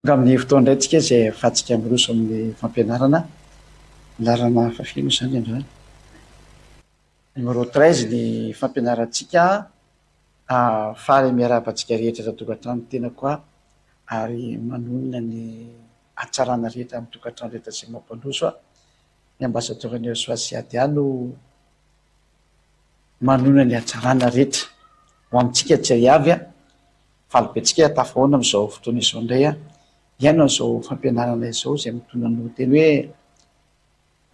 Nga amin'ny fotoana indraytsika izay afatsika miroso amin'ny fampianarana, lalana fafilo zany androany. Numéro 13 ny fampianarantsika faly miarabantsika rehetra eto an-tokantrano tena koa ary manonona ny hatsarana rehetra amin'ny tokantrano rehetra izay mampandroso ny ambasadorany Soasiadiano manonona ny hatsarana rehetra ho amintsika tsy avy faly be tsika tafahoana amin'izao fotoana izao indray iano izao fampianarana izao izay mitondra ny teny hoe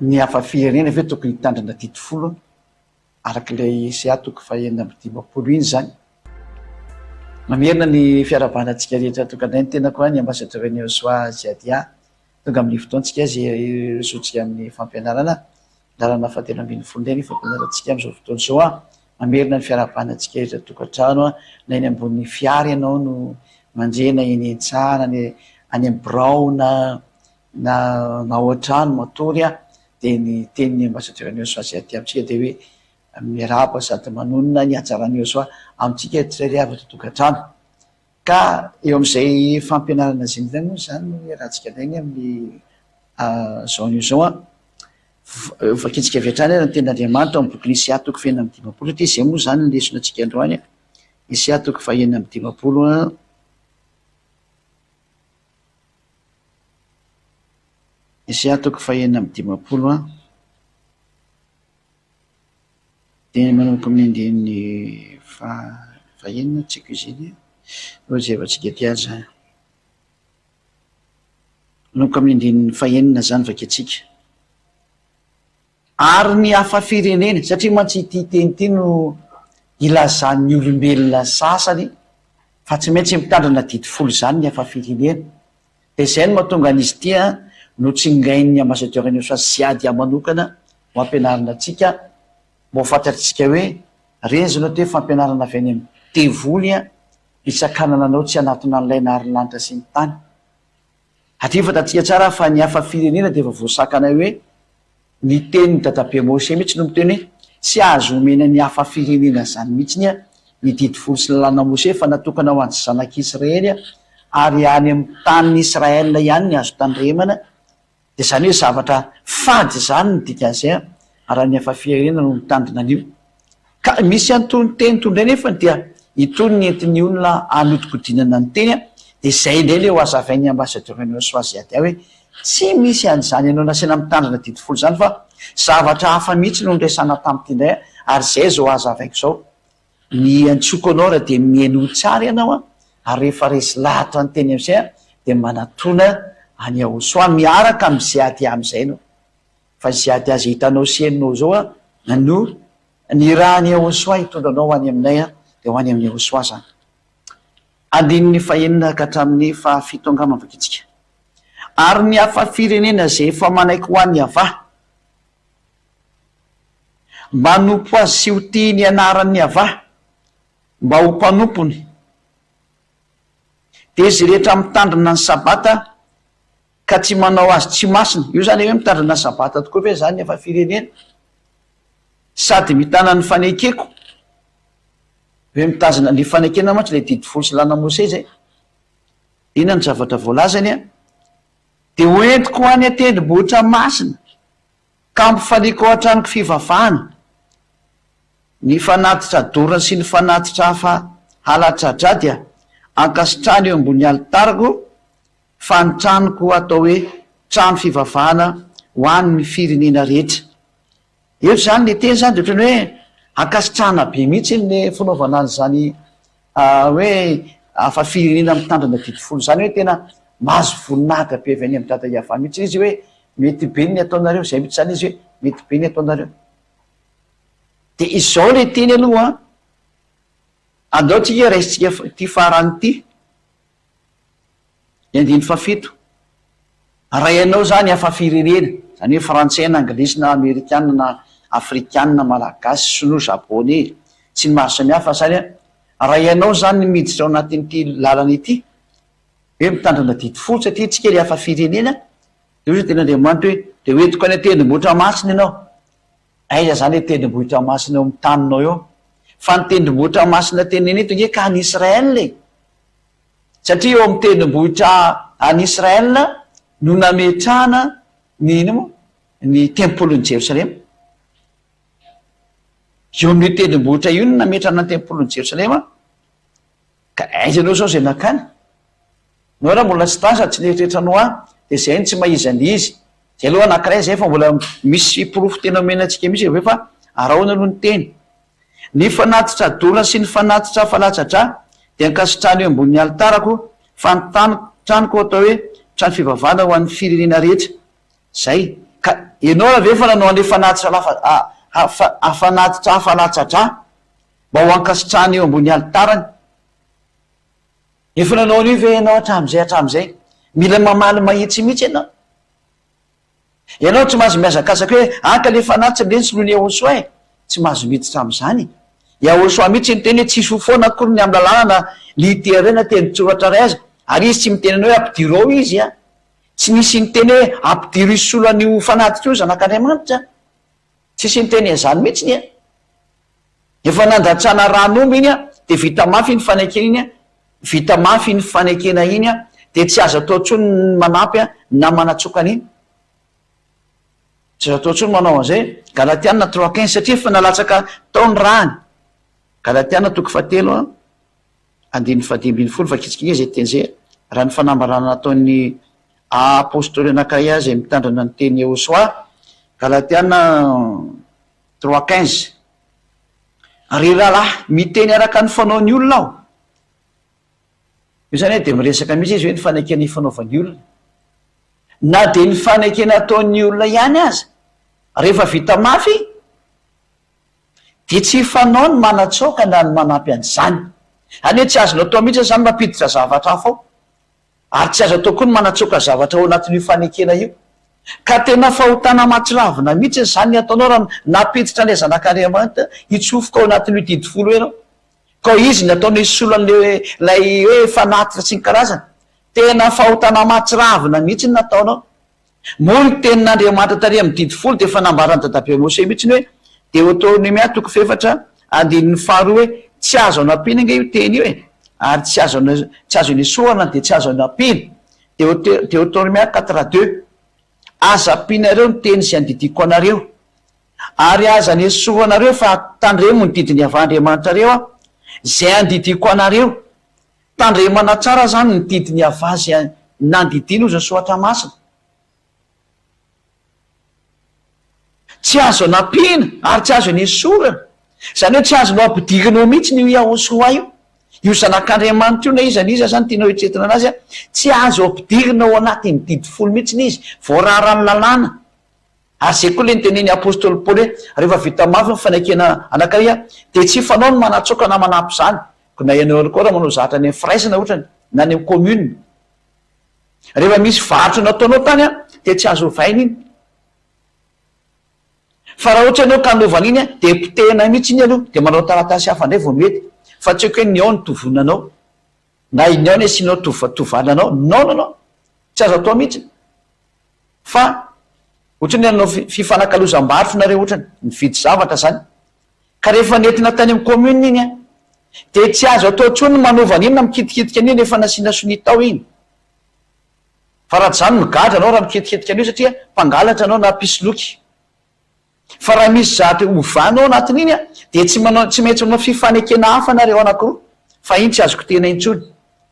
ny hafa firenena ve tokony hitandrina dito folo arak'ilay toko fahaenina amby dimapolo iny zany. Mamerina ny fiarabanantsika rehetra tokandray ny tena koa ny ambasadorany Soasiadia tonga amin'ny fotoantsika izay resotsika amin'ny fampianarana lalana fahatelo ambin'ny folo indray ny fampianarantsika amin'izao fotoana izao mamerina ny fiarabanantsika rehetra tokantrano na eny ambony fiara ianao no manjena eny Entsana any amin'ny Birao na ao-trano matory dia ny tenin'ny ambasadorany Soasiadia amintsika dia hoe miarahaba sady manonona ny hatsaran'ny amintsika tsirairay avy eto tokantrano. Ka eo amin'izay fampianarana izay zany moa zany no iarahantsika indray amin'ny zaon'io zao vakitsika avy hatrany ny tenin'Andriamanitra amin'ny boky Isia toko fahaenina amby dimapolo ty izay moa zany ny lesona antsika androany Isia toko fahaenina amby dimapolo Isia toko fahaenina amby dimapolo dia manomboka amin'ny andininy fahaenina tsika izy iny rojevantsika ty azy manomboka amin'ny andininy fahaenina zany vakitsika. Ary ny hafa firenena satria mantsy ity teny ity no ilazan'ny olombelona sasany fa tsy maintsy mitandrina dito folo zany ny hafa firenena dia izay no mahatonga an'izy ity no tsingain'ny ambasadorany Soasiadia manokana ho ampianarana antsika mba ho fantatritsika hoe renzina hoe fampianarana avy any amin'ny tevoly hitsakanana anao tsy anatona an'ilay naharylanitra sy ny tany. Atria fantatsika tsara fa ny hafa firenena dia efa voasakana hoe ny tenin'ny dadabe Mose mihitsy no miteny hoe tsy azo omena ny hafa firenena zany mihitsy ny dito folo sy ny lalàna Mose fa natokana ho an'ny zanak'Israely ary any amin'ny tanin'ny Israel ihany ny azo tandremana. Dia zany hoe zavatra fady zany ny dikan'izay ary ny hafa firenena no mitandrina an'io. Ka misy antony teny tondray nefa dia itony ny entin'ny olona hanodikodinana ny teny dia izay indray le ho hazavain'ny ambasadorany Soasiadia hoe tsy misy an'izany ianao nasiana mitandrina dito folo zany fa zavatra hafa mihitsy no nresana tamin'ity indray ary izay zao hazavaiko zao ny antsoko anao raha dia mihaino tsara ianao ary rehefa resy lahatra ny teny amin'izay dia manatona any Ahosoa miaraka amin'izay ady amin'izay no fa izay ady azy hitanao sy heninao zao no ny raha ny Ahosoa hitondranao any aminay dia ho any amin'ny Ahosoa zany. Andininy fahaenina ka hatramin'ny fahafito angamba vakitsika. Ary ny hafa firenena izay efa manaiky ho an'ny avaha manompo azy sy ho tia ny anaran'ny avaha mba ho mpanompony dia izy rehetra mitandrina ny sabata ka tsy manao azy tsy masina. Io zany hoe mitandrina ny sabata tokoa ve zany hafa firenena sady mitana ny fanekeko hoe mitazana ny fanekena mantsy ilay dito folo sy lalàna Mose zay ina ny zavatra voalazany dia hoentiko ho any an-tendrombohitra masina ka mpifaneko ao an-tranoko fivavahana ny fanatitra dorana sy ny fanatitra hafa halatra drady ankasitrany eo ambony alitariko fa ny tranoko atao hoe trano fivavahana ho an'ny firenena rehetra. Eto zany le teny zany dia ohatrany hoe ankasitrahana be mihitsy ny fanaovana an'izany hoe hafa firenena mitandrina dito folo zany hoe tena mahazo voninahitra be avy any amin'ny dada Iavana mihitsy izy hoe mety be ny ataonareo izay mihitsy zany izy hoe mety be ny ataonareo. Dia izao le teny aloha andao tsika raisitsika ty farany ity andiny fafito. Raha ianao zany hafa firenena zany hoe frantsay na anglisy na amerikana na afrikana malagasy sinoa japonais sy ny maro samihafa zany raha ianao zany ny miditra ao anatin'ity lalana ity hoe mitandrina dito folo satria tsika le hafa firenena dia io ten'Andriamanitra hoe dia hoentiko any an-tendrombohitra masina ianao. Aiza zany hoe tendrombohitra masina eo amin'ny taninao eo fa ny tendrombohitra masina teneny eto nge ka ny Israel satria eo amin'ny tendrombohitra any Israela no nametrahana ny tempolin'i Jerosalema. Eo amin'ny tendrombohitra io no nametrahana ny tempolin'i Jerosalema. Ka aizanao zao zay nakany. No raha mbola tsy tasa tsy leritreritranao dia zay tsy maizany izy. Zay aloha anankiray zay fa mbola misy porofo tena omenantsika misy hoe fa araona aloha ny teny. Ny fanatitra dola sy ny fanatitra falatsatra dia nkasitrahana eo ambonin'ny alitarako fa ny tranoko atao hoe trano fivavahana ho an'ny firenena rehetra. Zay ka ianao raha ve fa nanao an'ilay fanatitra falatsatra mba ho ankasitrahana eo ambony alitarany. Efa nanao an'io ve ianao hatramin'izay mila mamaly mahitsy mihitsy ianao. Ianao tsy mahazo miazakazaka hoe anka le fanatitra le soloany Yahosoa tsy mahazo miditra amin'izany. Yahosoa mihitsy ny teny hoe tsisy ho foana akory ny amin'ny lalàna littéraire teny tsoratra ray aza ary izy tsy miteny hoe ampidiro ao izy tsy nisy ny teny hoe ampidiro isolo an'io fanatitra io zanak'Andriamanitra. Tsisy ny teny izany mihitsy ny efa nandatrana ranomby iny dia vita mafy ny fanekena iny vita mafy ny fanekena iny dia tsy azo atao ntsony manampy na manatsokana iny. Tsy azo atao ntsony manao an'izay. Galatiana 3:15 satria fa nalatsaka taony rany. Galatiana 3:7-5 fa kitsikiny zay teny zay raha ny fanambarana nataon'ny apôstôly anankiray azy mitandrina ny teny Yahosoa. Galatiana 3:15 ry rahalahy miteny araka ny fanaon'ny olona aho. Io zany hoe dia miresaka mihitsy izy hoe ny fanekena ifanaovan'ny olona na dia ny fanekena ataon'ny olona ihany aza rehefa vita mafy dia tsy fanao ny manatsoka na ny manampy an'izany. Any hoe tsy azonao atao mihitsy zany mampiditra zavatra hafa ao ary tsy azo atao koa ny manatsoka zavatra ao anatin'io fanekena io. Ka tena fahotana matsiravina mihitsy zany ataonao raha napiditra ilay zanak'Andriamanitra hitsofoka ao anatin'io didifolo ianao. Ka izy ny ataonao isolo an'ilay hoe fanatitra sy ny karazana. Tena fahotana matsiravina mihitsy ny nataonao. Moa ny tenin'Andriamanitra tary amin'ny didifolo dia fanambarany dadabe Mose mihitsy hoe Deutéronome 4:5 hoe tsy azo anampiana io teny io ary tsy azo inesoana dia tsy azo anampiana. Deutéronome 4:2 aza ampianareo ny teny izay andidiko anareo ary aza nesoanareo fa tandremo ny didiny avandriamanitra reo zay andidiko anareo. Tandremana tsara zany ny didiny avazy nandidina ozy ny soatra masina. Tsy azo anampiana ary tsy azo nesorana. Zany hoe tsy azonao ampidirinao mihitsy ny Yahosoa io zanak'Andriamanitra io na iza niza zany tianao hitretina anazy tsy azo ampidirinao anatin'ny didifolo mihitsy izy voararany lalàna. Ary zay koa le nyteneny apôstôly Paoly hoe rehefa vita mafy ny fanekena anankiray dia tsy fanao ny manatsoka na manampy izany. Na ianao koa raha manao zatra any amin'ny firaisana ohatrany na any amin'ny commune. Rehefa misy varotra nataonao tany dia tsy azo ovaina iny. Fa raha ohatra ianao ka hanaovana iny dia potehina mihitsy iny aloha dia manao taratasy hafa indray vao mety. Fa tsy hoe ny ao ny tovonanao na iny ao ny asianao tovalanao no tsy azo atao mihitsy. Fa ohatra ny anao fifanankalozam-barotra nareo ohatrany mividy zavatra zany ka rehefa nentina tany amin'ny commune iny dia tsy azo atao ntsony manaovana iny na mikitikitika an'iny efa nasiana sonitao iny. Fa raha zany migadra anao raha mikitikitika an'io satria mpangalatra anao na pisloky. Fa raha misy zatra ovanao anatin'iny dia tsy maintsy manao fifanekena hafa nareo anankiroa fa iny tsy azoko tena intsony.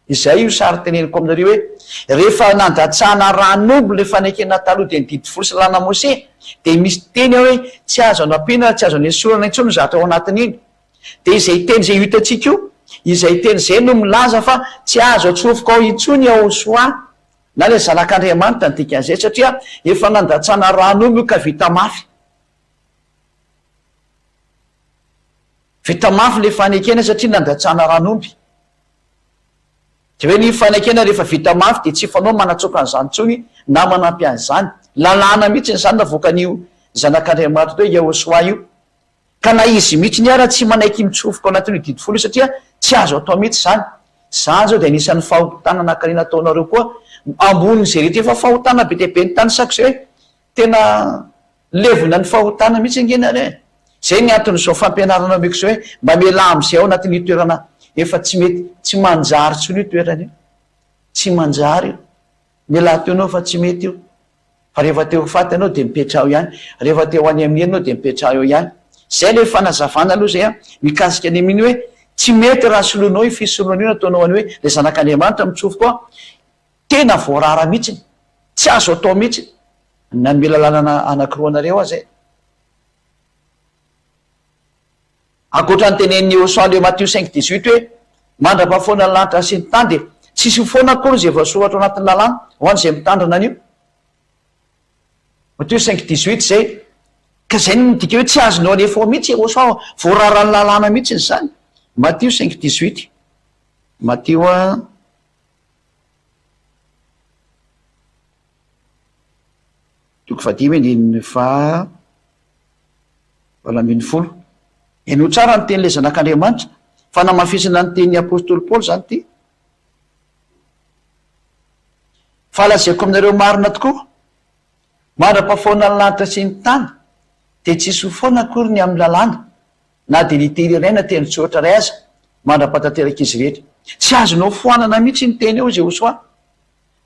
Izay io sary teneniko aminareo hoe rehefa nandatsahana ranomby le fanekena taloha dia nididifolo sy lalàna Mose dia misy teny hoe tsy azo anampiana tsy azo anesorana intsony zatra ao anatin'iny. Dia izay teny izay hitantsika io izay teny izay no milaza fa tsy azo atsofoka ao intsony Yahosoa na le zanak'Andriamanitra ny dikan'izay satria efa nandatsahana ranomby io ka vita mafy. Vita mafy le fanekena satria nandatsahana ranomby. Dia hoe ny fanekena rehefa vita mafy dia tsy fanao manatsoka an'izany intsony na manampy an'izany. Lalàna mihitsy nyzany navoakan'io zanak'Andriamanitra hoe Yahosoa io. Ka na izy mihitsy ny ara tsy manaiky mitsofoka ao anatin'io didifolo satria tsy azo atao mihitsy zany. Zany zao dia anisan'ny fahotana anankiray nataonareo koa ambonin'izay rehetra efa fahotana be dia be ny tany sak'izay hoe tena levona ny fahotana mihitsy angenareo. Zay ny anton'izao fampianaranao meko izao hoe mba miala amin'izay ao anatin'io toerana efa tsy mety tsy manjary tsony io toerana io. tsy manjary io miala teonao fa tsy mety io fa rehefa teo faty anao de mipetrao ihany rehefa teo any amin'ny anao de mipetrao eo ihany zay le fanazavana aloha zay a mikasika any amin'iny hoe tsy mety raha soloanao io fisoloana io nataonao any hoe le zanak'andriamanitra mitsofoka tena voarara mihitsiny tsy azo atao mihitsy na mila lalana anankiroa anareo a zay akoatra ny tenen'ny Josua le Matthieu 5:18 hoe mandra-pahafoana ny lanitra sy ny tany de tsisy foana akory zay voasoratra ao anatin'ny lalàna ho an'izay mitandrina an'io Matthieu 5:18 zay ka zay midika hoe tsy azonao alefa ao mihitsy Josua voararany lalàna mihitsy zany Matthieu 5:18 Matthieu a toko fadimy ny fa valambin'ny folo eno tsara ny tenyle zanak'Andriamanitra fa namafisina ny tenin'ny apôstôly Paoly zany ty fa lazaiko aminareo marina tokoa mandra-pahafoana ny lanitra sy ny tany de tsisy foana akory ny amin'ny lalàna na de literaina teny tsotra ray aza mandra-patanteraka izy rehetra tsy azonao foanana mihitsy ny teny eo zay Josua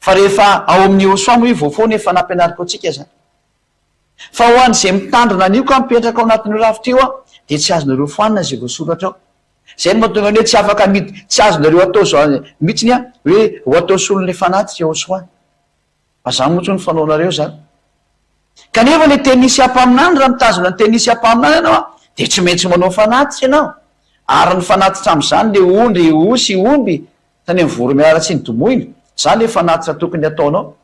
fa rehefa ao amin'ny Josua moa io voafoana efa nampianariko antsika zany fa ho an'izay mitandrina an'io ka mipetraka ao anatin'io lavitra io a de tsy azonareo foanina zay voasoratra ao zay no mahatonga hoe tsy afaka tsy azonareo atao zao mihitsiny a hoe ho atao solon'le fanatitra Josua fa zany motsy ny fanaonareo zany kanefa le tenisy ampaminany raha mitazona ny tenisy ampaminany ianao a de tsy maintsy manao fanatitra ianao ary ny fanatitra am'izany le ondry osy omby tany amin'ny voro miaratsy ny domoina zany le fanatitra tokony ataonao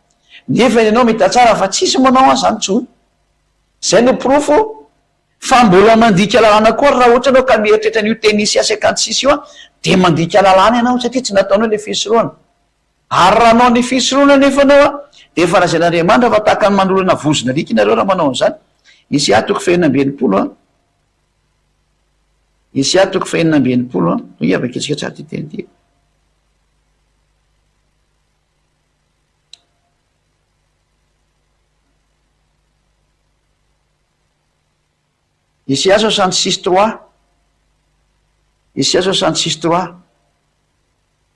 nefa ianao mety tsara fa tsisy manao an'izany tsony zay no profo fa mbola mandika lalàna koa raha ohatra anao ka mieritrehitra an'io tenisy A56 io a de mandika lalàna ianao satria tsy nataonao le fisoroana ary raha anao ny fisoroana nefa anao a de efa razan'Andriamanitra fa tahaka ny manolana vozona alika inareo raha manao an'izany isy atoko fahenina amby enimpolo a isy atoko fahenina amby enimpolo a no iavaketsika tsara ty teny ty Isaia 66:3 Isaia 66:3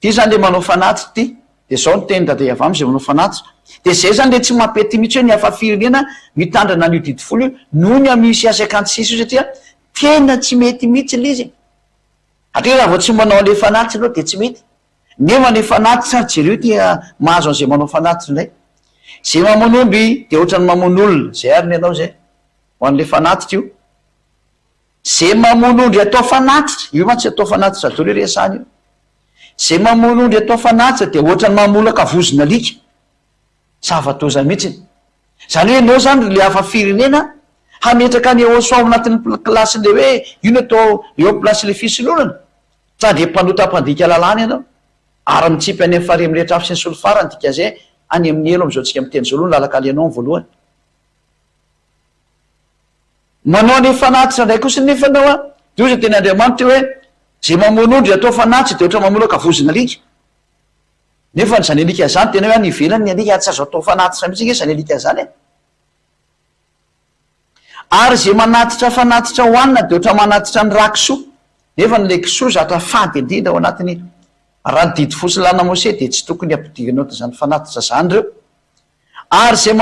ty zany le manao fanatitra ty de zao ny teny dada avamy zay manao fanatitra de zay zany le tsy mampety mihitsy hoe ny hafa firenena mitandrana an'io didifolo io noho ny amin'ny Isaia 56 io satria tena tsy mety mihitsy le izy atria raha vao tsy manao le fanatitra anao de tsy mety nefa le fanatitra jereo tia mahazo an'izay manao fanatitra indray zay mamon'omby de ohatrany mamon'olona zay ary ny anao zay ho an'le fanatitra io zay mamon'ondry atao fanatitra io mantsy atao fanatitra dolo resany io zay mamon'ondry atao fanatitra de ohatrany mamolaka vozona alika zavatoza mihitsiny zany hoe anao zany le hafa firenena hametraka ny Josua ao anatin'ny klasy le hoe io no atao eo amin'ny plasy le fisoloana sa de mpanota-pandika lalàna ianao ary mitsipy any amin'ny fare am'rehetra afy sy ny solo farany dika zay any amin'ny elo am'izao tsika miteny zao aloha lalaka alianao ny voalohany manao ny fanatitra ndray kosa nefa anao a de ozy teny Andriamanitra hoe zay mamon'ondry atao fanatitra de ohatra mamolaka vozona alika nefa zany alika zany tena hoe any ivelany ny alika tsy azo atao fanatitra mihitsy nge zany alika zany e ary zay manatitra fanatitra hoanina de ohatra manatitra ny rakisoa nefa nyle kisoa zatra fady indrindra ao anatiny raha ny didy fosy lana Mose de tsy tokony ampidirinao de zany fanatitra zany reo ary zay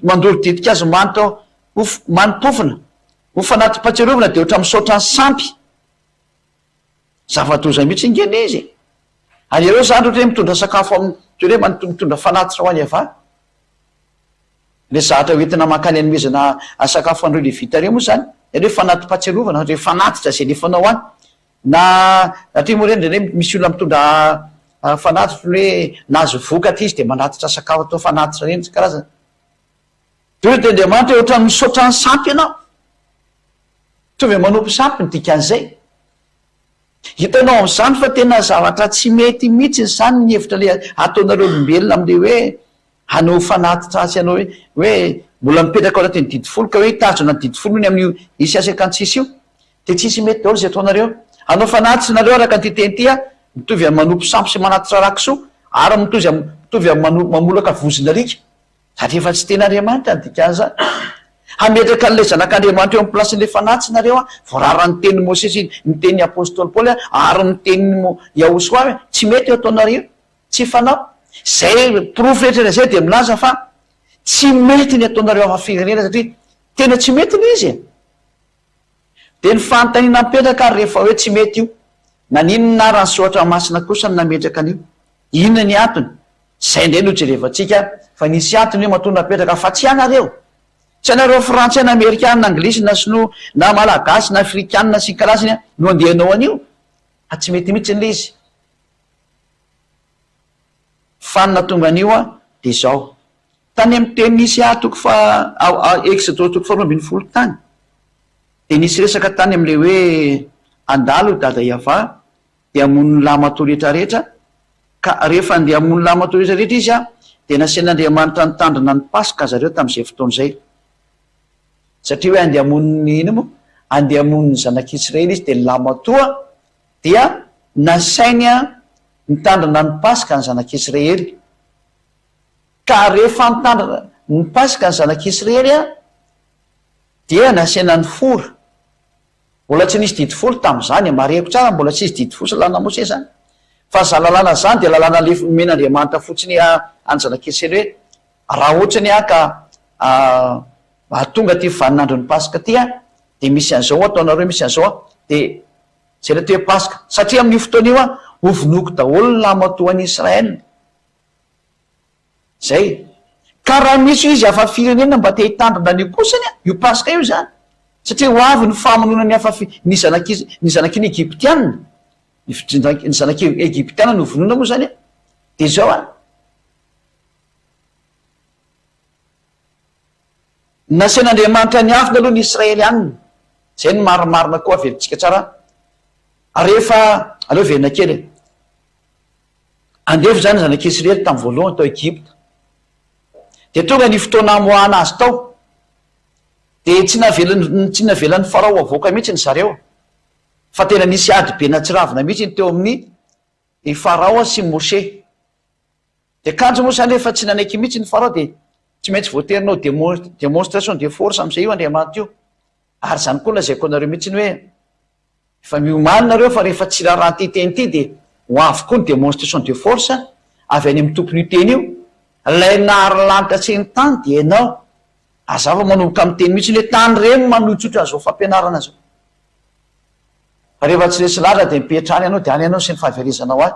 mandoro didika azy manitra manopofina ho fanatrim-patsiarovana de ohatra misaotra ny sampy zavatoza mihitsy ingeny izy ary ireo zany ohatra hoe mitondra sakafo amtoe mitondra fanatitra ho any ava le zahatra hoentina makany anomezana sakafo an'ireo le vita reo moa zany hoe fanatrim-patsiarovana re fanatitra zay lefanao any na atria moa reny re misy olona mitondra fanatitra hoe nazo vokatra izy de manatitra sakafo atao fanatitra reny tsy karazana de de Andriamanitra ohatra misaotra ny sampy ianao tovy manompo sampy ny dikan'izay hitanao am'izany fa tena zavatra tsy mety mihitsy zany ny hevitra le ataonareo olombelona am'le hoe hanao fanatitra asy anao hoe mbola mipetraka ao anatin'ny didifolo ka hoe hitazona ny didifolo ny amin'ny Isaia 56 io de tsisy mety daholo zay ataonareo hanao fanatitra nareo araka ny titeny ty a mitovy amin'ny manompo sampy sy manatitra rakisoa ary mitovy amin'ny mamolaka vozona alika sady efa tsy tena Andriamanitra ny dikan'izany hametraka an'le zanak'Andriamanitra eo amin'ny plasin'le fanatitra nareo a voarara ny tenin'ny Mose sy ny tenin'ny apôstôly Paoly ary ny tenin'ny Josua hoe tsy mety eo ataonareo tsy fanao zay profo rehetra zay de milaza fa tsy mety ny ataonareo afafirenena satria tena tsy mety ny izy de ny fanontaniana mipetraka ary rehefa hoe tsy mety io naninona rany soatra masina kosa ny nametraka an'io inona ny antony zay ndray no jerevantsika fa nisy antony io matonga mipetraka fa tsy anareo tsy anareo frantsay na amerikanina anglisy na sino na malagasy na afrikanina sy karazany no andehanao an'io fa tsy mety mihitsy n'le izy fanina tonga an'io a de zao tany amy teny nisy toko fa exodose toko faharoambin'ny folo tany de nisy resaka tany am'le hoe andalo dada iava de amon'ny lamato rehetrarehetra ka rehefa andeha amon'ny lamato rehetrarehetra izy a de nasen'andriamanitra nitandrina ny paska zareo tam'izay fotoan'izay satria hoe andeha amon'ny ino mo andeha amon'ny zanak'israely izy de ny lamatoa dia nasainy a nitandrina ny paska ny zanak'israely ka rehefa nitandrina ny paska ny zanak'israely a dia nasena ny fora mbola tsy nisy didy folo tam'izany mareko tsara mbola tsy isy didy folo lalana mose zany fa za lalàna zany de lalàna le men'andriamanitra fotsiny any zanak'israely hoe raha ohatrany a ka tonga ty vaninandro ny paska ty a de misy an'izao ataonareo misy an'izao a de zay le toe paska satria amin'io fotoana io a hovinoko daholo ny lamatoan'ny Israel zay ka raha misy izy afa firenena mba te hitandrina ny kosany a io paska io zany satria ho avy ny famonona ny ny zanaky ny egyptianina ny zanaky egyptianina no vonona moa zany a de zao a nasen'andriamanitra ny afina aloha ny Israely anina zay ny marimarina koa averintsika tsara rehefa aleo verina kely andefo zany zanak'Israely tamin'ny voalohany tao Egypta de tonga ny fotoana amoahana azy tao de tsy navelan'ny farao avoaka mihitsy ny zareo fa tena nisy ady be natsiravina mihitsy ny teo amin'ny farao sy Mose de kanjo moa zany rehefa tsy nanaiky mihitsy ny farao de tsy maintsy voaterinao démonstration de force am'izay io andriamanitra io ary zany koa lazaiko anareo mihitsy ny hoe efa miomany nareo fa rehefa tsy raha tyteny ty de ho avy koa ny démonstration de force avy any amin'ny tompony teny io lay nahary lanitra tsy ny tany de ianao azava manomboka amin'ny teny mihitsy ny hoe tany reny manotsotra zao fampianarana zao fa rehefa tsy resy ladra de mipetrany ianao de any ianao sy ny fahaverezanao azy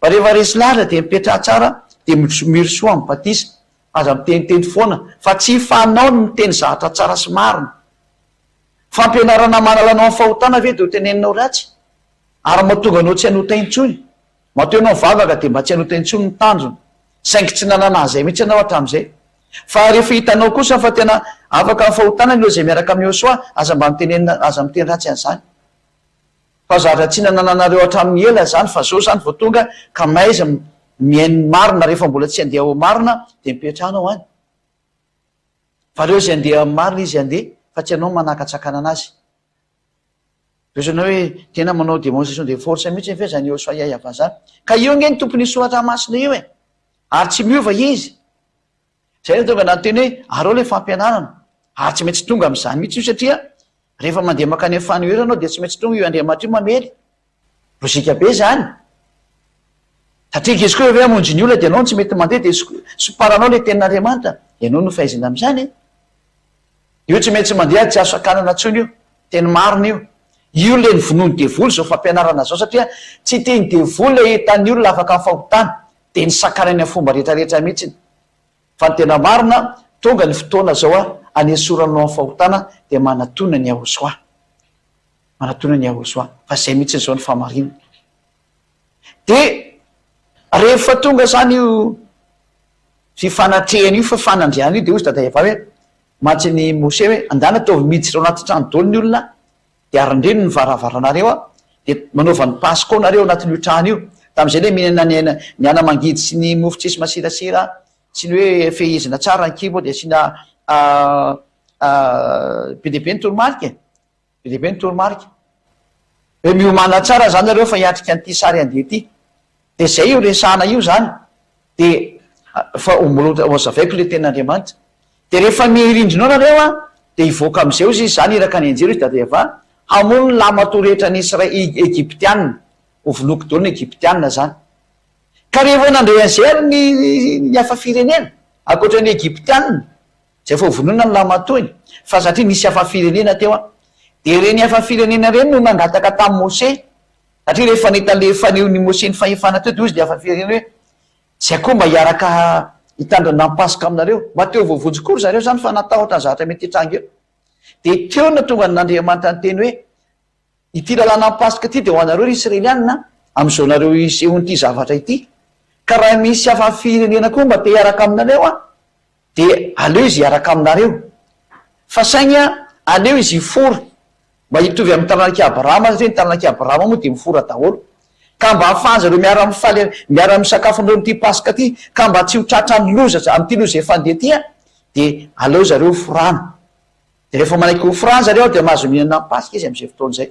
fa rehefa resy ladra de mipetra tsara de mirosoa amin'ny batisa aza miteniteny foana fa tsy fanao ny miteny zahatra tsara sy marina fampianarana manalanao amin'ny fahotana ve de ho teneninao ratsy ary mahatonga anao tsy hanota intsony matoa ianao mivavaka de mba tsy hanota intsony ny tanjony saingy tsy nanana zay mihitsy anao hatram'izay fa rehefa hitanao kosa fa tena afaka amin'ny fahotana ilo zay miaraka amin'ny Joshua aza mba aza miteny ratsy an'izany fa zahatra tsy nanananareo hatramin'ny ela zany fa zao zany vao tonga ka maiza miainy marina rehefa mbola tsy andeha ho marina de mipetrahanao any fa reo zay andeha marina izy andeha fa tsy anao manakatsakana anazy resanao hoe tena manao démonstration de force mihitsy ve zany Joshua iava zany ka io nge ny tompony soratra masina io ary tsy miova izy zay tonga nateny hoe areo le fampianarana ary tsy maintsy tonga am'izany mihitsy io satria rehefa mandeha makany amin'ny fanohera anao de tsy maintsy tonga io andriamanitra io mamely lozika be zany satria izy koa hoe amonjy ny olona de anao tsy mety mandeha de soparanao le tenin'andriamanitra ianao no fahaizana am'izany io tsy maintsy mandeha tsy azo sakanana ntsony io teny marina io le ny vonoany devoly zao fampianarana zao satria tsy teny devoly le etan'ny olona afaka amin'ny fahotana de ny sakanany amin'ny fomba rehetrarehetra mihitsiny fa ny tena marina tonga ny fotoana zao anesoranao amin'ny fahotana de manatona ny Joshua fa zay mihitsy zao ny famarina de rehefa tonga zany io fifanatrehana io fa fanandriana io de ozy dada efa hoe matsy ny Mose hoe andana ataovy miditsy reo anaty trano daholo ny olona de arindreny ny varavaranareo de manaova ny paska nareo anatin'io trano io tam'izay le mihinana ny anamangidy sy ny mofo-tsisy masirasira sy ny hoe fehizina tsara ny kibo de sina be dehibe ny toromarika hoe miomana tsara zany nareo fa hiatrika an'ity sary andeha ty de zay io resana io zany de fa zavaiko le ten'andriamanitra de rehefa mirindrinao nareo de hivoaka am'izay izy zany iraka ny anjero izy da eva hamono ny lamato rehetra ny Egyptianina ho vinoko daholo ny Egyptianina zany ka rehefa nandray an'zay ny hafa firenena akoatran'ny Egyptianina zay fa vonona ny lamatoiny fa satria nisy hafa firenena teo a de reny hafa firenena reny no nangataka tamin'ny Mose satria rehefa nitale faneon'ny Mose ny fahefana teo de ozy de hafa firenena hoe zay koa mba hiaraka hitandrana pasika aminareo mba teo voavonjikory zareo zany fa natahotra ny zavatra mety hitranga eo de teo na tonga n'Andriamanitra ny teny hoe ity lalàna pasika ty de ho anareo ry Israelianina am'izao nareo isehonyity zavatra ity ka raha misy hafa firenena koa mba te hiaraka aminareo a de aleo izy hiaraka aminareo fa saigna aleo izy hifory mba hitovy amin'ny taranak'i Abrahama satria ny taranak'i Abrahama moa de mifora daholo ka mba ahafahanjareo miara misakafondreo n'ity pasika ty ka mba tsy ho tratra ny loza am'ty loza efa andeha ty a de aleo zareo forana de rehefa manaiky ho forana zareo de mahazo mihinana pasika izy am'izay fotoana zay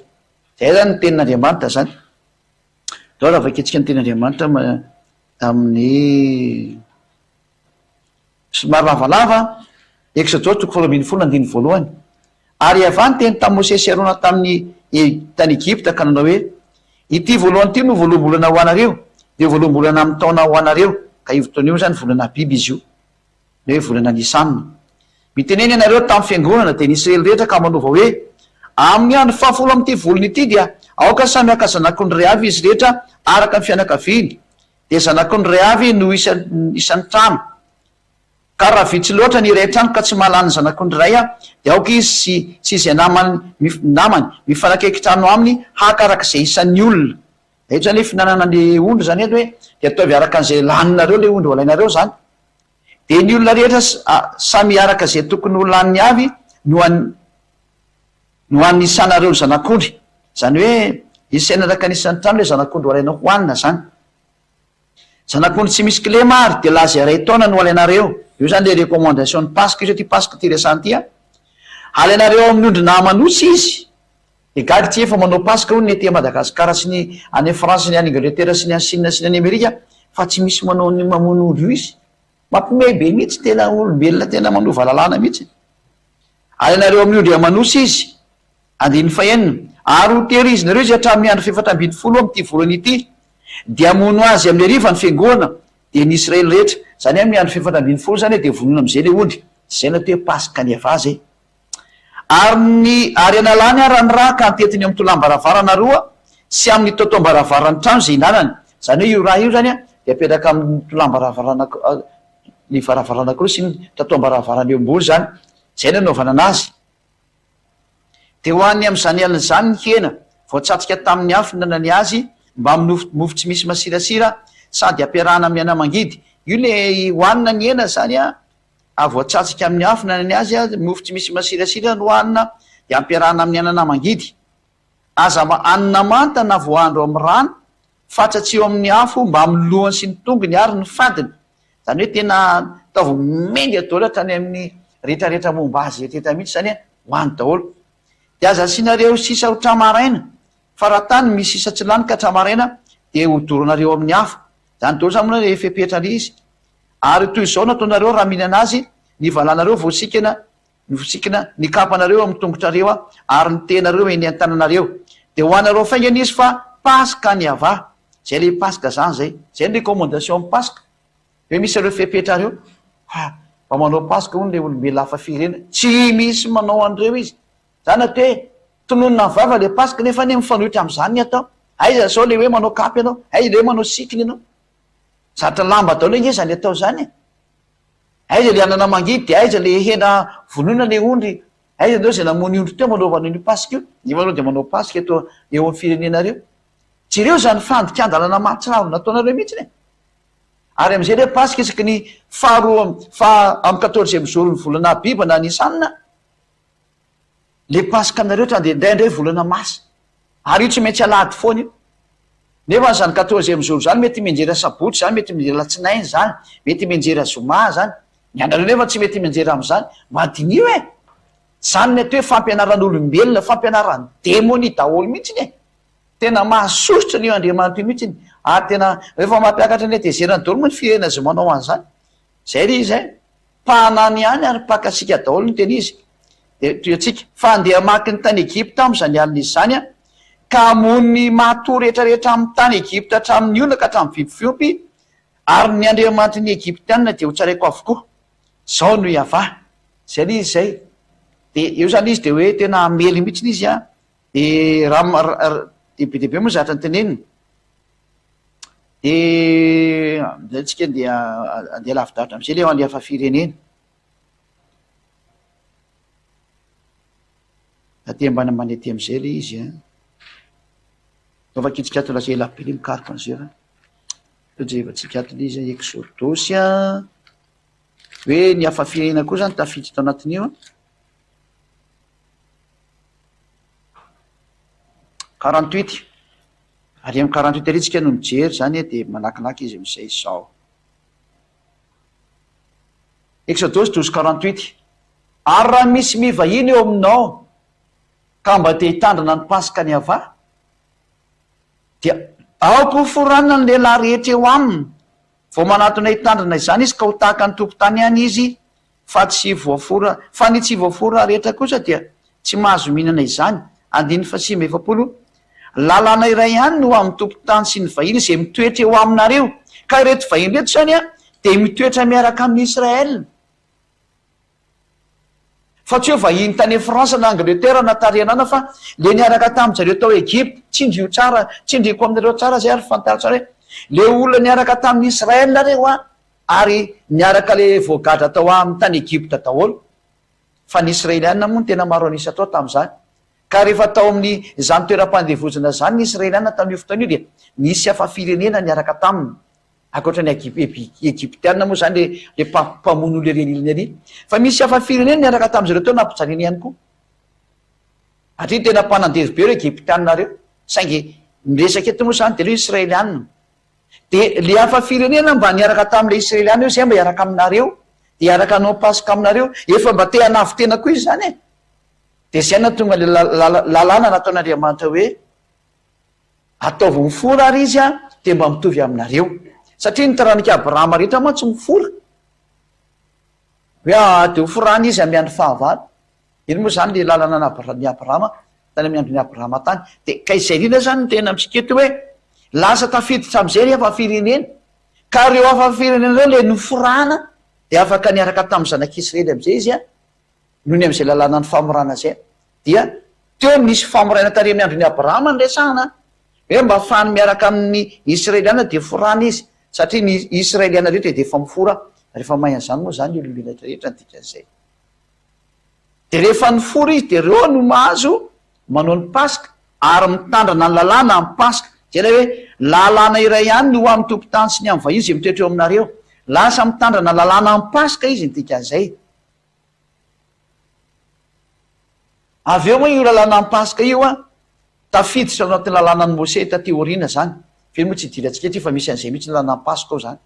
zany ny tenin'Andriamanitra zany dao raha vaketsika ny tenin'Andriamanitra amin'ny somary lavalava Exode 3:1 ary avany teny tamin'ny Mose sy Arona tamin'ny tany Egypta ka nanao hoe ity voalohany ty no voaloham-bolana ho anareo de voaloham-bolana amin'ny taona ho anareo ka io fotoana io zany volana biby izy io le hoe volana Nisanina miteneny ianareo tamin'ny fiangonana de ny Israely rehetra ka manova hoe amin'ny andro fahafolo am'ty volana ity dia aoka samy aka zanakony ray avy izy rehetra araka ny fianakaviany de zanakony ray avy no isan'ny trano ka raha vitsy loatra ny iray trano ka tsy mahalany zanakony ray a de aoka izy sy izay namany mifanakaiky trano aminy hakarak'izay isan'ny olona eto zany hoe finanana le ondry zany eto hoe de ataovy araka an'izay laninareo le ondry olainareo zany de ny olona rehetra samy araka zay tokony ho laniny avy no an'ny sanareo ny zanak'ondry zany hoe isaina araka nisan'ny trano le zanak'ondry olaina hoanina zany zanak'ondry tsy misy clé mary de laza ray taona no alainareo io zany le recommandation ny pasika io zay ty pasika ty resany ty a alainareo amin'ny ondry namanotsy izy egaly tsy efa manao pasika ho ny ety Madagasikara sy ny any France ny any Angleterre sy ny any Chine sy ny any Amerika fa tsy misy manao ny mamono ondry io izy mampimey be mihitsy tena olombelona tena manova lalàna mihitsy alainareo amin'ny ondry amanotsy izy andiny fahenina ary ho tehirizina izy hatramin'ny andro fefatra-ambin'ny folo am'ty volana ity de amono azy amin'ny ariva ny fiangonana de ny Israely rehetra zany amin'ny andro fefatra-ambin'ny folo zany de vonona am'izay le ondry zay na toe pasika ny ava zay ary analany araha ny raha ka antetiny amin'ny tolam-baravarana roa sy amin'ny totom-baravarany trano zay inanany zany hoe io raha io zany a de apetraka amin'ny tolam-baravarana ny varavarana koa sy ny totom-baravarana eo ambony zany zay ny anaovana anazy de ho an'ny am'izany aliny zany ny hena voatsatsika tamin'ny afo nanany azy mba amin'ny mofo tsy misy masirasira sady ampiarahana amin'ny anamangidy io le hoanina ny hena zany a voatsatsika amin'ny afo nanany azy a mofo tsy misy masirasira no hoanina de ampiarahana amin'ny ananamangidy aza anina manta na voandro amin'ny rano fatsatsio amin'ny afo mba amin'ny lohany sy ny tongony ary ny fadiny zany hoe tena taovy mendy daholo hatrany amin'ny rehetrarehetra momba azy etreta mihitsy zany hoany daholo de aza sinareo sisa ho tramaraina fa raha tany misy sisa tsy lany ka tramaraina de hodoronareo amin'ny afo zany daholo zany moa le fepetrany izy ary toy izao nataonareo raha mihinana azy ny valanareo voasikina ny kapanareo amin'ny tongotrareo a ary ny tenareo eny an-tananareo de hoanareo faingana izy fa pasika ny ava zay le pasika zany zay ny recommandation amin'ny pasika hoe misy areo fepetrareo mba manao pasika hono le olombelona hafa firena tsy misy manao an'ireo izy zany ato hoe tononona mivava le pasika nefa ny mifanohitra am'izany ny atao aiza zao le hoe manao kapy ianao aiza le hoe manao sikiny ianao zatra lamba daholo iny zany atao zany aiza le anana mangidy de aiza le hena vonona le ondry aiza ndreo zay namony ondry teo manaovana iny pasika io ivanao de manao pasika eto eo amin'ny firenenareo tsy ireo zany fandikandalana mahatsiravo nataonareo mihitsy ne ary am'izay le pasika isaky ny fa amin'ny 14e zoro ny volana biba na Nisanina le pasika aminareo tra de indraindray volana masa ary io tsy maintsy alady foana io nefa zany 14e zoro zany mety menjera sabotsy zany mety menjera latsinainy zany mety menjera zoma zany ny anareo nefa tsy mety menjera am'zany madinio zany ny ato hoe fampianaran'olombelona fampianarany demony daholo mihitsy ny tena mahasositra n'io Andriamanitra io mihitsy ary tena rehefa mampiakatra ny tezerany daholo moa ny firena zay manao an'zany zay le izy pahanany any ary pakasika daholo ny teny izy de toy atsika fa andeha maky ny tany Egypta am'izany alin'izy zany a ka amony matoa rehetrarehetra amin'ny tany Egypta hatramin'ny olona ka hatramin'ny biby fiompy ary ny andriamanitry ny Egyptianina dia ho tsaraiko avokoa, zao no iava zay le izy zay. De eo zany izy de hoe tena amely mihitsiny izy a, de raha dehibe moa zatra ny teneniny. De zay tsika dia andeha lavidavitra am'izay le ho an'ny hafa firenena. Aty ambany ambany aty am'izay le izy a, taova kitsikatony lasa elabe le mikariko an'izay fa tojefa tsikatony izy a exodosy a, hoe ny hafa firenena koa zany tafiditra tao anatin'io a 48 ary amin'ny 48 ary tsika no mijery zany de manakinaky izy am'izay zao. Exodosy 12:48 ary raha misy mivahiny eo aminao ka mba te hitandrina ny pasika ny ava, dia aoko foranina ny lehilahy rehetra eo aminy vao manatona hitandrina izany izy ka ho tahaka ny tompo-tany any izy, fa ny tsy voafora rehetra kosa dia tsy mahazo mihinana izany. 5:7 lalàna iray ihany no amin'ny tompo-tany sy ny vahiny izay mitoetra eo aminareo, ka ireto vahiny reto zany a de mitoetra miaraka amin'ny Israela. Fa tsy hoe vahiny tany Fransa na Angleterre na Tarianana, fa le niaraka tamin'izareo tao Egypte, tsindrio tsara, tsindriko aminareo tsara zay ary fantaro tsara hoe le olona niaraka tamin'ny Israela reo a, ary niaraka le voagadra tao amin'ny tany Egypte daholo. Fa ny Israeliana moa ny tena maro anisa tao tamin'izany, ka rehefa tao amin'ny zany toeram-pandevozana zany ny Israeliana tamin'io fotoana io dia nisy hafa firenena niaraka taminy, ankoatra ny Egyptiana moa zany le mpamono le reniliny ary, fa misy hafa firenena niaraka tamin'izareo tao nampijaneny ihany koa. Atria tena mpanandevo be reo Egyptiana reo, saingy miresaka eto moa zany de reo Israeliana. De le hafa firenena mba niaraka tamin'le Israeliana io zay mba hiaraka aminareo, de hiaraka anao pasika aminareo, efa mba te hanavy tena koa izy zany e. De zay na tonga le lalàna nataon'Andriamanitra hoe ataovy mifora ary izy a, de mba mitovy aminareo. Satria ny taranaka Abrahama rehetra moa tsy mifora, hoe de ho forana izy amy andro fahavalo. Iny moa zany le lalàna ny Abrahama tany amin'ny andron'ny Abrahama tany. De ka izay indrindra zany no tena amitsika eto hoe lasa tafiditra am'izay le hafa firenena, ka reo hafa firenena reo le noforana de afaka niaraka tamin'ny zanak'Israely am'izay izy a, noho ny am'izay lalàna ny famorana zay. Dia teo nisy famorana tary amin'ny andron'ny Abrahama ny resahana hoe mba ahafahany miaraka amin'ny Israeliana de forana izy, satria ny Israeliana rehetra de efa mifora rehefa mahay an'izany moa zany olombelona rehetra ny dikan'izay. De rehefa nifora izy de reo no mahazo manao ny pasika ary mitandrana ny lalàna amin'ny pasika. Zay le hoe lalàna iray ihany no amin'ny tompo-tany sy ny amin'ny vahiny izay mitoetra eo aminareo, lasa mitandrana lalàna amin'ny pasika izy ny dikan'izay. Avy eo moa io lalàna amin'ny pasika io a tafiditra ao anatin'ny lalàna ny Mose taty aoriana zany, fe moa tsy idirantsika ty fa misy an'izay mihitsy lalàna amin'ny pasika ao zany.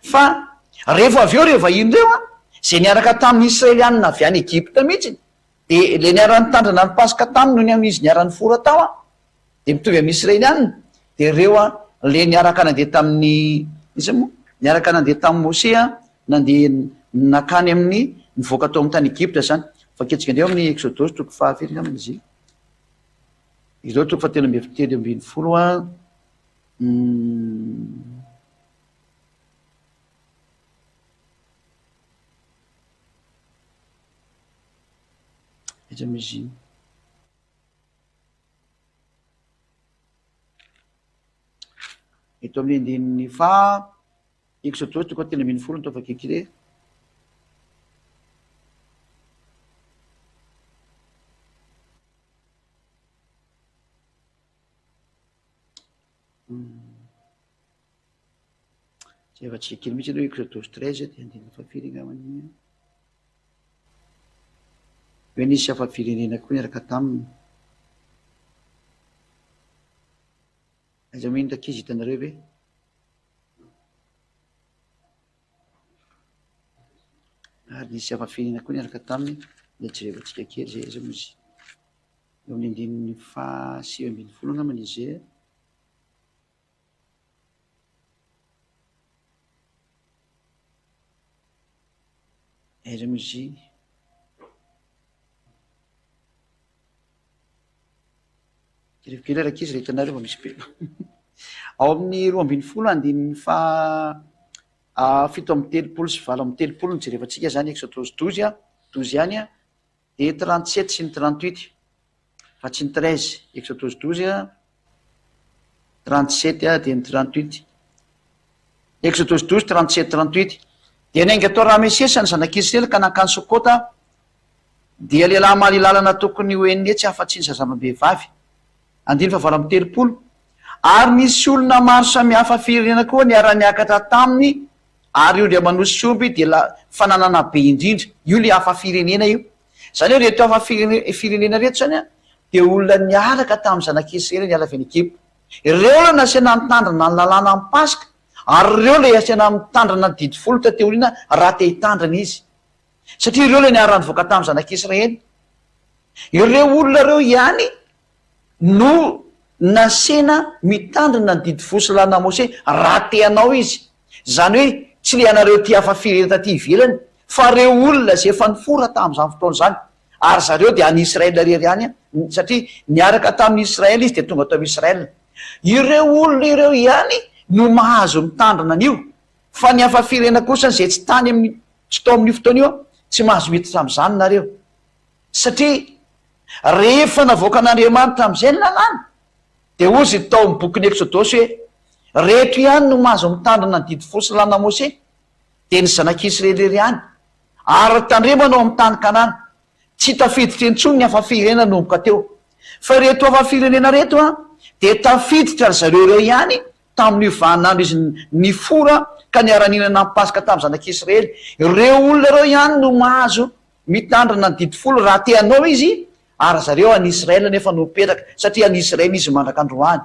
Fa rehefa avy eo re vahiny reo a zay niaraka tamin'ny Israeliana avy any Egypte mihitsy, de le niara nitandrana ny pasika taminy noho ny amin'izy niara-ny fora tao a, de mitovy amin'ny Israeliana. De reo a le niaraka nandeha tamin'ny izy moa niaraka nandeha tamin'ny Mose a, nandeha nakany amin'ny nivoaka tao amin'ny tany Egypte zany. Fa ketsika ndreo amin'ny Exodosy toko fahafiry aminy izy ireo toko fatelo ambin'ny folo a. Izy amizy eto amin'ny andininy fa Exodosy toko fatelo ambin'ny folo tao fakikire. Zay efa tsy kely mihitsy aloha Exodosy 13 de andininy fahafiry angambany. Hoe nisy hafa firenena koa niaraka taminy. Aiza moa iny takizy hitanareo ve? Ary nisy hafa firenena koa niaraka taminy, de jerevantsika kely zay izy moa izy. Eo amin'ny andininy sivy ambin'ny folo angambany izy zay. Aiza moa izy kely rakizy re hitanareo fa misy be ao amin'ny 12 andininy fito amby telopolo sy valo amby telopolo ny jerefantsika zany Exodus 12 12 ihany a de 37 sy ny 38 fa tsy ny 13 Exodus 12 37 de ny 38 Exodus 12 37 38 de nainga atao Ramesesa ny zanak'Israely ka nankany Sokota dia lehilahy malilalana tokony hoeniny tsy afa-tsy ny zazamam-behivavy andiny fa valo amby telopolo ary misy olona maro samihafa firenena koa niara-niakatra taminy ary io ndre manosy omby de fananana be indrindra io le hafa firenena io zany hoe reto hafa firenena reto zany a de olona niaraka tamin'ny zanak'Israely niala avy any Egypta ireo le nasiana mitandrana ny lalàna amin'ny Pasika ary ireo le asiana mitandrina ny didy folo tateorina raha te hitandrana izy satria ireo le niara nivoaka tamin'ny zanak'Israely ireo olona reo ihany no nasena mitandrina ny didy folo sy lalàna Mose raha te hanao izy zany hoe tsy le anareo ty hafa firenena taty ivelany fa reo olona zay efa nifora tamin'izany fotoana zany ary zareo de any Israela rery ihany a satria niaraka tamin'ny Israely izy de tonga tao Israela ireo olona ireo ihany no mahazo mitandrina an'io fa ny hafa firenena kosa zay tsy tany amin'ny tsy tao amin'io fotoana io tsy mahazo miditra am'izany nareo satria rehefa navoaka an'Andriamanitra am'izay ny lalàna de ozy tao amin'ny bokin'ny Exodus hoe reheto ihany no mahazo mitandrina ny didy folo sy lalàna Mose de ny zanak'Israely rery ihany ary tandremanao amin'ny tany Kanana tsy tafiditra intsony ny hafa firenena nomboka teo fa reto hafa firenena reto a de tafiditra ry zareo reo ihany tamin'ny vanandro izy nifora ka niara-ninana amin'ny Pasika tamin'ny zanak'Israely ireo olona reo ihany no mahazo mitandrina ny didy folo raha te hanao izy ary zareo any Israela nefa no mipetraka satria any Israely izy mandraka androany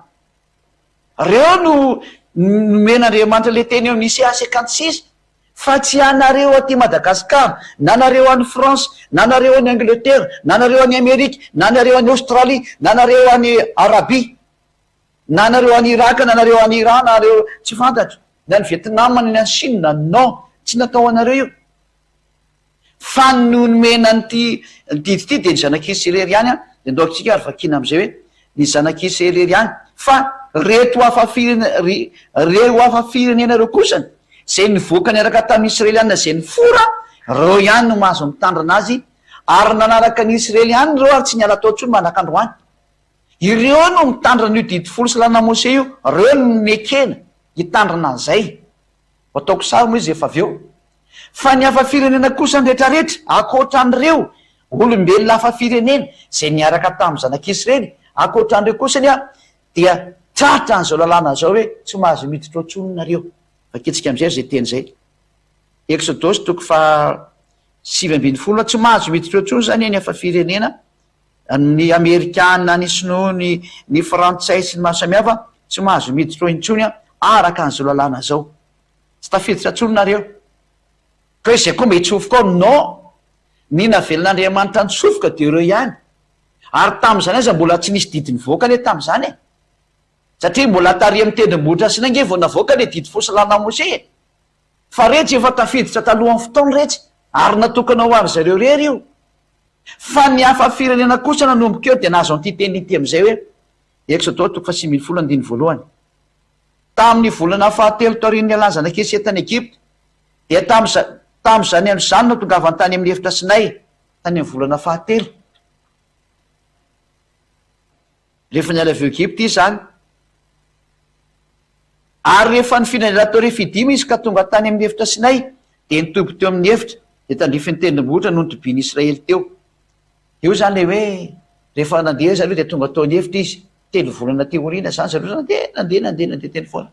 reo no nomen'Andriamanitra le teny eo amin'ny Isaiah 56 fa tsy anareo aty Madagasikara na nareo any France na nareo any Angleterre na nareo any Amerika na nareo any Australie na nareo any Arabia na nareo any Irak na nareo any Iran na nareo tsy fantatro na ny Vietnam ny any Chine non tsy natao anareo io fa nomena nyty didy ty de ny zanak'Israely ihany a de ndoaksika ary vakina am'izay hoe ny zanak'Israely ihany fa reto hafa firenena reo kosany zay nivoaka niaraka tamin'ny Israeliana zay nifora reo ihany no mahazo mitandrina azy ary nanaraka ny Israely ihany reo ary tsy niala tao ntsony manak'androany ireo no mitandrina io didy folo sy lalàna Mose io reo no mekena hitandrina an'izay ataoko sary moa izy efa avy eo fa ny hafa firenena kosa ny rehetrarehetra akoatran'ireo olombelona hafa firenena zay niaraka tamin'ny zanak'Israely akoatran'ireo kosany a dia tratra an'izao lalàna zao hoe tsy mahazo miditra ao ntsony nareo faketsika am'izay zay teny zay Exodus toko fa 7 tsy mahazo miditra ao ntsony zany ny hafa firenena ny Amerikana ny Sinoa ny Frantsay sy ny maro samihafa tsy mahazo miditra ao intsony a araka an'izao lalàna zao tsy tafiditra ntsony nareo ka hoe zay koa mba hitsofoka ao non ny navelon'Andriamanitra nitsofoka de reo ihany ary tamin'izany aza mbola tsy nisy didi nivoaka le tamin'izany e satria mbola tary amin'ny tendrombohitra sy nange vao navoaka le didy folo sy lalàna Mose fa retsy efa tafiditra talohan'ny fotoana retsy ary natokana ho ary zareo rery io fa ny hafa firenena kosa nanomboka eo de nahazo an'ity tenyity am'izay hoe Exodus toko fa 5:1 tamin'ny volana fahatelo taorian'ny ialany zanak'Israely tany Egypta de tam'izany am'izany no tongavany tany amin'ny efitra Sinay tany amin'ny volana fahatelo rehefa niala avy Egypta izy zany ary rehefa ny firenena tao refidimy izy ka tonga tany amin'ny efitra Sinay de nitoby teo amin'ny efitra de tandrifiny tendrombohitra no nitobiany Israely teo io zany le hoe rehefa nandeha zareo de tonga tao ny efitra izy telo volana teorina zany zareo nandeha teny foana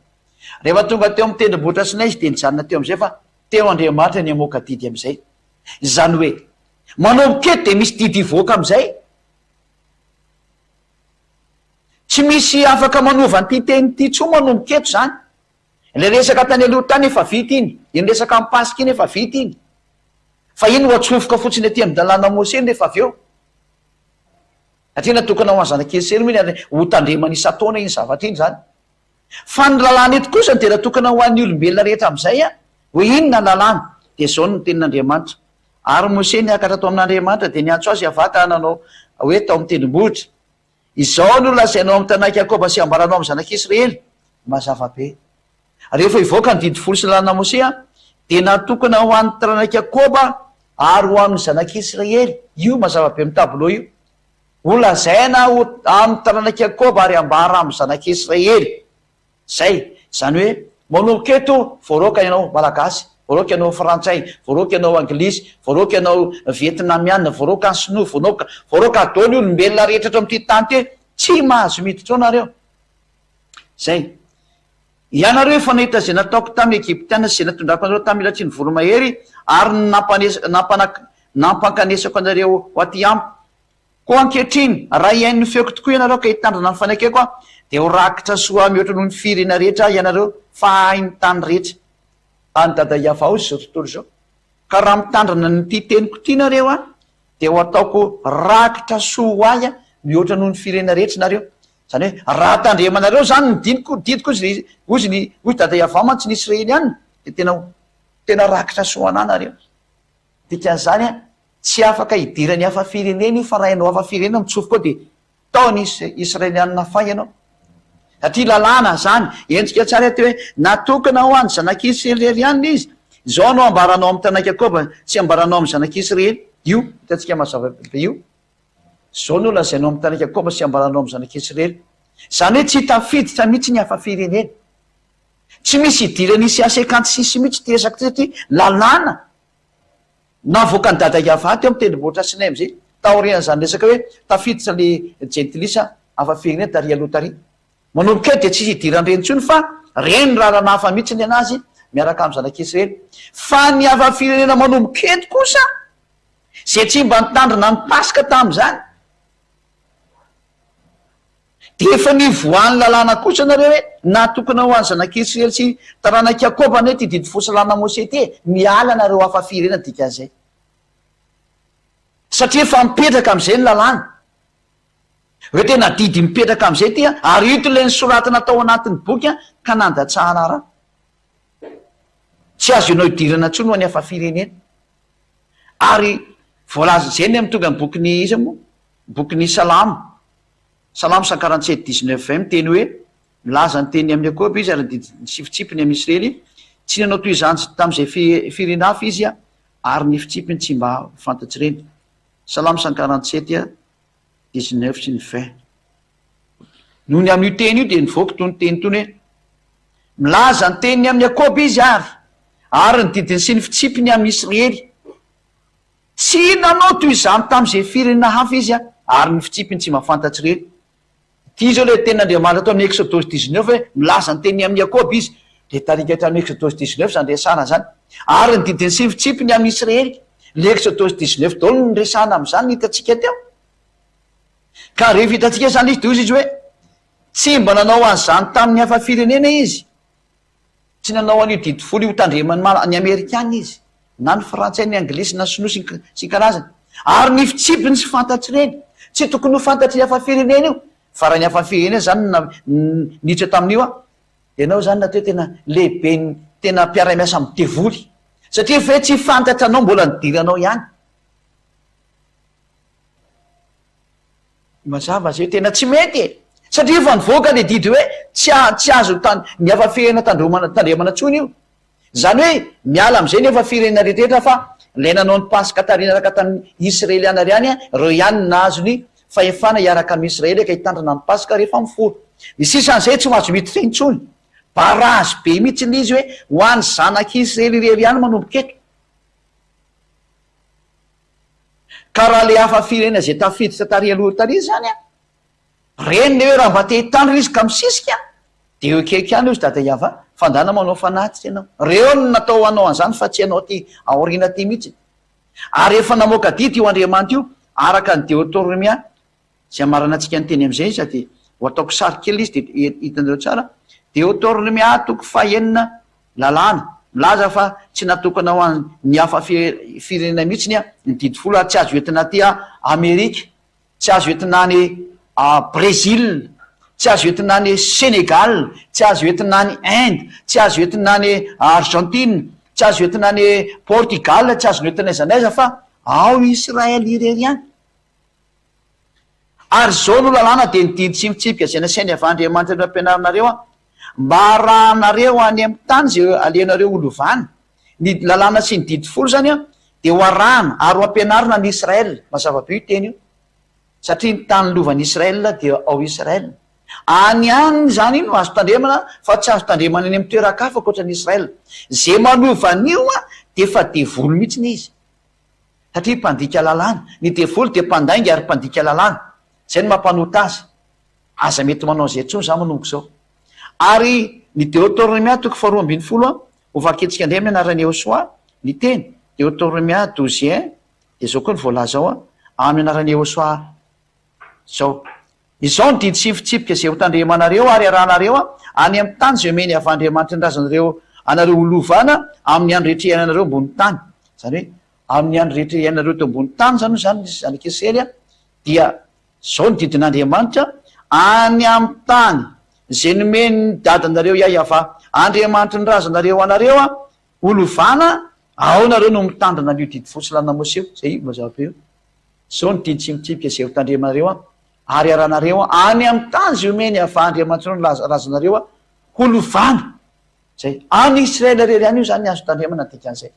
rehefa tonga teo amin'ny tendrombohitra Sinay izy de nijanona teo am'izay fa teo Andriamanitra ny amoaka didy am'izay zany hoe manomboketo de misy didy ivoaka am'izay tsy misy afaka manova nyty teny ty tso manomboketo zany le resaka tany aloha tany efa vita iny iny resaka amin'ny Pasika iny efa vita iny fa iny ho atsofoka fotsiny aty amin'ny lalàna Mose iny rehefa avy eo satria natokana ho any zanak'Israely mihiny ho tandremana isa-taona iny zavatra iny zany fa ny lalàna eto kosa de natokana ho an'ny olombelona rehetra am'izay a ho inona lalàna de zao no tenin'Andriamanitra ary Mose niakatra tao amin'Andriamanitra de niantso azy avaka nanao hoe tao amin'ny tendrombohitra izao no lazainao amin'ny tanàna Jakoba sy ambaranao amin'ny zanak'Israely mazava-be. Rehefa ivoaka ny didy folo sy lalana Mosea dia natokana ho an'ny taranaka Jakoba ary ho amin'ny zanak'Israely. Io mazava-be amin'ny tableau io. Olazaina amin'ny taranaka Jakoba ary ambara amin'ny zanak'Israely. Zay, zany hoe manomboka eto voaroaka ianao malagasy, voaroaka ianao frantsay, voaroaka ianao anglisy, voaroaka ianao vietnamiana, voaroaka ny sinoa, voaroaka adaony olombelona rehetra eto amin'ity tany ty, tsy mahazo miditra ao nareo. Zay. Ianareo efa nahita zay nataoko tamin'ny Egyptiana sy zay natondrako anareo tamin'ny ilatsy ny voromahery ary nampankanesako anareo ho aty amiko. Koa ankehitriny raha iain'ny feoko tokoa ianareo ka hitandrina ny fanaikeko a dia ho rakitra soa mihoatra noho ny firena rehetra ianareo fa hainy tany rehetra. Any dada Iavao zao tontolo zao. Ka raha mitandrina nyty teniko ty nareo a dia ho ataoko rakitra soa ho ahy a mihoatra noho ny firena rehetra nareo. Zany hoe raha tandremanareo zany didiko ozy dada Iavao mantsy ny Israely any dia tena rakitra soa anahy nareo. Dikan'izany a tsy afaka hidirany hafa firenena io fa raha ianao hafa firenena mitsofoka ao dia taony Israelianina fay ianao. Satria lalàna zany, endrika tsara ty hoe natokana ho an'ny zanak'Israelianina izy. Zao anao ambaranao amin'ny taranaka Jakoba, tsy ambaranao amin'ny zanak'Israely. Io hitantsika mazava-be io. Zao no lazainao amin'ny taranaka Jakoba sy ambaranao amin'ny zanak'Israely. Zany hoe tsy tafiditra mihitsy ny hafa firenena. Tsy misy idirany isy asekanty sisy mihitsy teresaka satria lalàna. Navoaka ny dada Iavao teo amin'ny tendrombohitra Sinay am'izay taorian'izany resaka hoe tafiditra le jentilisa hafa firenena tary aloha tary. Manomboka dia tsy idirany reny intsony fa reny rarana hafa mihitsy ny anazy miaraka amin'ny zanak'Israely. Fa ny hafa firenena manomboka eto kosa zay tsy mba nitandrina ny Pasika tamin'izany dia efa nivoan'ny lalàna kosa nareo hoe natokana ho an'ny zanak'Israely sy taranaka Jakoba ne ty didy folo sy lalàna Mosea ty miala nareo hafa firenena dikan'izay. Satria efa mipetraka amin'izay ny lalàna. Hoe tena didy mipetraka amin'izay ty ary ito ilay nisoratana tao anatin'ny boky ka nandatsahana raha. Tsy azo ianao idirana intsony ho any hafa firenena. Ary voalaza zay ny amin'ny tonga ny bokin'ny izy moa, bokin'ny Salamo 147:19 miteny hoe milaza ny teny amin'ny Jakoba izy ary ny sifitsipiny amin'ny Israely, tsy nanao toy izany tamin'izay firena hafa izy ary ny fitsipiny tsy mba fantatsy reny. Salamo 147:19 sy ny 20. Noho ny amin'io teny io dia nivoaka toy ny teny tony hoe milaza ny teniny amin'ny Jakoba izy ary ny didiny sy ny fitsipiny amin'ny Israely. Tsy nanao toy izany tamin'izay firenena hafa izy ary ny fitsipiny tsy mahafantatsy reny. Ty zao le ten'Andriamanitra atao amin'ny Exodus 19 hoe milaza ny teniny amin'ny Jakoba izy dia tarika hatramin'ny Exodus 19 zany resana zany. Ary ny didiny sy ny fitsipiny amin'ny Israely. Le Exodus 19 daholo ny resana amin'izany hitantsika teo. Ka rehefa hitantsika zany izy dia izy hoe tsy mba nanao an'izany tamin'ny hafa firenena izy. Tsy nanao an'io didy folo io tandremany ny Amerikana izy, na ny frantsay, ny anglisy, na sinoa sy karazany. Ary ny fitsipiny sy fantatsy reny. Tsy tokony ho fantatry ny hafa firenena io. Fa raha ny hafa firenena zany niditra tamin'io ianao zany natao tena lehibe tena mpiara-miasa amin'ny devoly. Satria fe tsy fantatra anao mbola nidiranao ihany. Mazava zay tena tsy mety. Satria efa nivoaka le didy hoe tsy azo ny hafa firenena tandremana tsony io. Zany hoe miala amin'izay ny hafa firenena rehetrarehetra fa ilay nanao ny Pasika tarina araka tamin'ny Israeliana ihany reo ihany nahazo ny fahefana hiaraka amin'ny Israely ka hitandrina ny Pasika rehefa miforo. Ny sisan'izay tsy mahazo miditra intsony. Barazy be mihitsy izy hoe ho an'ny zanak'Israely irery ihany manomboka eto. Ka raha le hafa firenena zay tafiditra tary aloha tary zany reny le hoe raha mba te hitandrina izy ka misisika dia eo akaiky ihany izy dada Iava fandana manao fanatitra ianao. Reo no natao hanao an'izany fa tsy hanao ty aoriana ty mihitsy. Ary efa namoaka didy io Andriamanitra io araka ny Deutéronomia zay amarana antsika ny teny amin'izay sady ho ataoko sary kely izy dia hitanareo tsara. Deutéronomia 9 lalàna milaza fa tsy natokana ho an'ny hafa firenena mihitsy ny didy folo ary tsy azo entina ty Amerika, tsy azo entina ny Brésil, tsy azo entina ny Sénégal, tsy azo entina ny Inde, tsy azo entina ny Argentine, tsy azo entina ny Portugal, tsy azo entina aiza n'aiza fa ao Israely irery ihany. Ary zao no lalàna dia ny didy sy mitsipika zay nasainy avy Andriamanitra no ampianarinareo mba arahanareo any amin'ny tany zay alenareo olovany. Ny lalàna sy ny didy folo zany a de ho arahana ary ho ampianarina ny Israel. Mazava-be io teny io satria ny tany lovan'ny Israel dia ao Israel. Any any zany ino azo tandremana fa tsy azo tandremana any amin'ny toeran-kafa ankoatra ny Israel. Zay manovan'io a de fa devoly mihitsiny izy satria mpandika lalàna. Ny devoly de mpandainga ary mpandika lalàna. Zay no mampanota azy. Aza mety manao zay tsony za manomboka zao. Ary ny Deutéronomia 12 ho vaketsika indray amin'ny anaran'ny Yehosoa ny teny Deutéronomia 12:1 de zao koa ny voalaza ao amin'ny anaran'ny Yehosoa zao. Izao ny didy tsifitsipika zay ho tandremanareo ary arahanareo any amin'ny tany zay omeny avy Andriamanitra ny razanareo anareo holovana amin'ny andro rehetra iainanareo ambony tany. Zany hoe amin'ny andro rehetra iainanareo to ambony tany zany zanak'Israely dia zao ny didin'Andriamanitra any amin'ny tany zay nomeny dadanareo Iahava Andriamanitra ny razanareo anareo holovana ao nareo no mitandrina an'io didy fotsy lana Moseo. Zay mazava-be io. Zao ny didy tsifitsipika zay ho tandremanareo ary arahanareo any amin'ny tany zay omeny avy Andriamanitra ny razanareo holovana. Zay any Israel rery any io zany azo tandremana dikan'izay.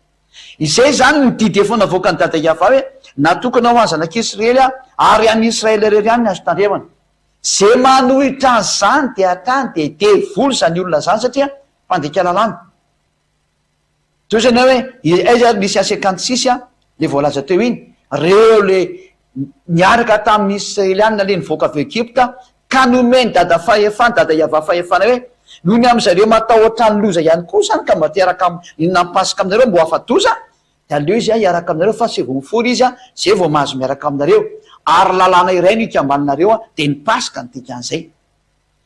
Izay zany ny didy efa navoaka ny dada Iahava hoe natokana ho any zanak'Israely ary any Israel rery any azo tandremana. Zay manohitra azy zany de hatrany de devoly zany olona zany satria mpandika lalàna. Toy zany hoe aiza misy 56 le voalaza teo iny reo le niaraka tamin'ny Israelianina le nivoaka avy Egypta ka nomeny dada fahefana dada Iahava fahefana hoe noho ny am'zareo matahotra ny loza ihany koa zany ka mba teraka nampasika aminareo mbo hafa-doza de aleo izy hiaraka aminareo fa sy vao mifory izy zay vao mahazo miaraka aminareo. Ary lalàna iray no ikambaninareo de ny pasika ny dikan'izay.